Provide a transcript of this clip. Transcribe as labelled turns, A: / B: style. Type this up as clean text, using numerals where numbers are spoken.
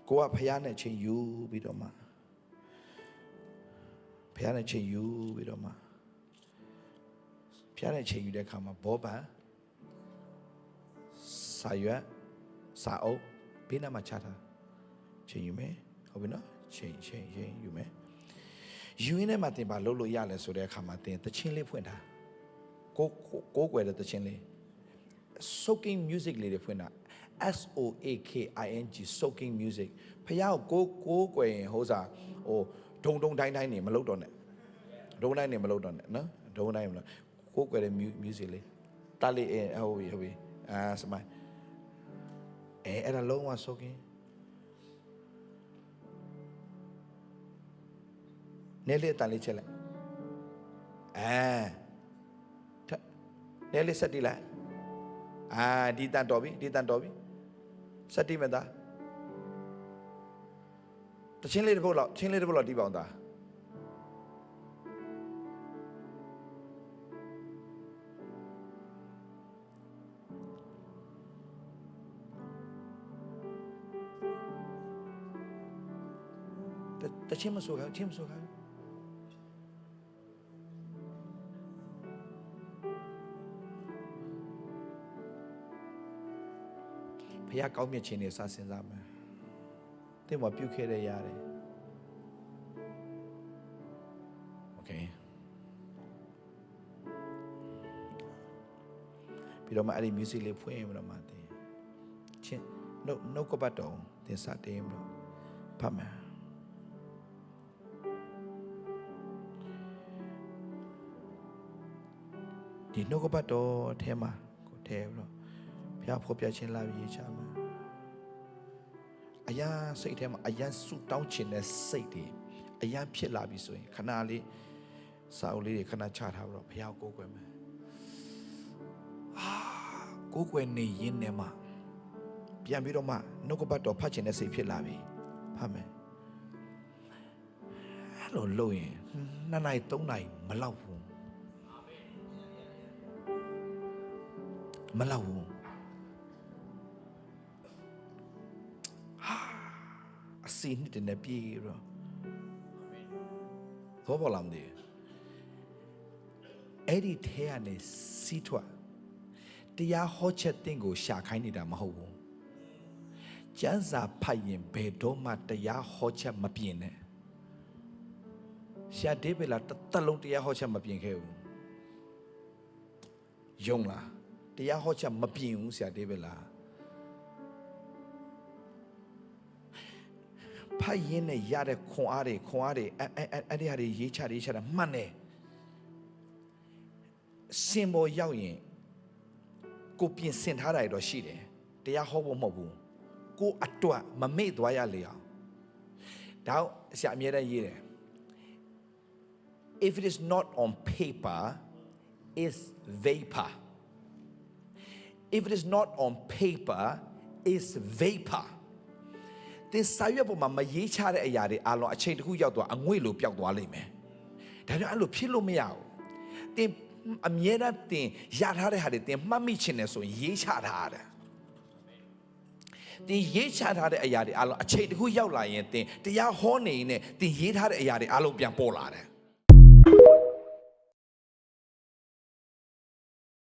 A: ကိုကဖျားနဲ့ချင်းယူပြီးတော့မှဖျားနဲ့ချင်းယူပြီးတော့မှဖျားနဲ့ချင်းယူတဲ့အခါမှာဘောပန်စာရွက်စာအုပ်ဘေးနားမှာချထားချင်းယူမယ်ဟုတ်ပြီနော်ချင်းယူမယ်ယူရင်းနဲ့မှတင်ပါလုပ်လို့ရလဲဆိုတဲ့အခါမှာတင်တချင်းလေးဖွင့်တာကိုကွယ်တဲ့တချင်းလေး soaking music လေးတွေဖွင့်တာ SOAKING soaking music ဖယားကိုကွယ်ရင်ဟိုစားဟိုဒုံတိုင်းနေမလုပ်တော့နဲ့ဒုံတိုင်းနေမလုပ်တော့နဲ့နော်ဒုံတိုင်းမလို့ကိုကွယ်တဲ့ music လေးတားလေးဟုတ်ပြီစမိုင်းအဲ့ဒါလုံးဝ soaking နဲလေးတန်လေးချက်လိုက်နဲလေးဆက်တီးလိုက်ဒီတန်တော်ပြီဆက်တီးမသားတချင်းလေးတစ်ပုတ်လောက်တီးပါအောင်သားတချင်းမဆိုခိုင်းဖခင်ကောင်းမြတ်ခြင်းနဲ့စစဉ်းစားမယ်။တင်မပြုတ်ခဲ့တဲ့ရတယ်။ Okay ပြီးတော့မှအဲ့ဒီ music လေးဖွင့်ပြီးတော့မှတင်ချင်းနှုတ်ကပတ်တော်တင်စတင်ပြီးတော့ဖတ်မယ်ဒီနှုတ်ကပတ်တော်ထဲမှာကိုထဲပြီးတော့ဘုရားဖော်ပြခြင်းလာပြီးရေးချမှာအရာစိတ်ထဲမှာအရာဆူတောင်းခြင်းနဲ့စိတ်တွေအရာဖြစ်လာပြီဆိုရင်ခဏလေးစာအုပ်လေးတွေခဏချထားပြီးတော့ဘုရားကိုကိုးကွယ်မယ်ကိုးကွယ်နေရင်းနဲ့မှပြန်ပြီးတော့မှနှုတ်ကပတ်တော်ဖတ်ခြင်းနဲ့စိတ်ဖြစ်လာပြီဖတ်မယ်အဲ့လိုလုပ်ရင်2 နာရီ 3 နာရီမလောက်ဘူးမလောက်ဘူးအစီနှစ်တည်းနဲ့ပြေးတော့ဘောပေါ်လာမသိအဲ့ဒီထဲကနေစီးထွက်တရားဟောချက်တင်ကိုရှာခိုင်းနေတာမဟုတ်ဘူးကျမ်းစာဖတ်ရင်ဘယ်တော့မှတရားဟောချက်မပြင်နဲ့ရှာဒေးဗေလာတစ်လုံးတရားဟောချက်မပြင်ခဲ့ဘူးယုံလားတရားဟောချက်မပြင်ဘူးဆရာဒေးဗေလာဖတ်ရင်းနဲ့ရတဲ့ခွန်အားတွေအဲ့ဒီဟာတွေရေးချတာမှန်တယ်စင်ပေါ်ရောက်ရင်ကိုပြင်ဆင်ထားတာတော့ရှိတယ်တရားဟောဖို့မဟုတ်ဘူးကိုအတွက်မမေ့သွားရလေအောင်ဒါဆရာအမြဲတမ်းရေးတယ် if it is not on paper is vapor if it is not on paper is vapor တင်စာရွက်ပေါ်မှာမရေးချတဲ့အရာတွေအလုံးအချိန်တစ်ခုရောက်သွားအငွေ့လိုပျောက်သွားလိမ့်မယ်ဒါကြောင့်အဲ့လိုဖြစ်လို့မရဘူးတင်အမြဲတမ်းတင်ရထားတဲ့ဟာတွေတင်မှတ်မိချင်တယ်ဆိုရင်ရေးချထားတယ်တင်ရေးချထားတဲ့အရာတွေအလုံးအချိန်တစ်ခုရောက်လာရင်တင်တရားဟောနေရင်တင်ရေးထားတဲ့အရာတွေအလုံးပြန်ပေါ်လာတယ်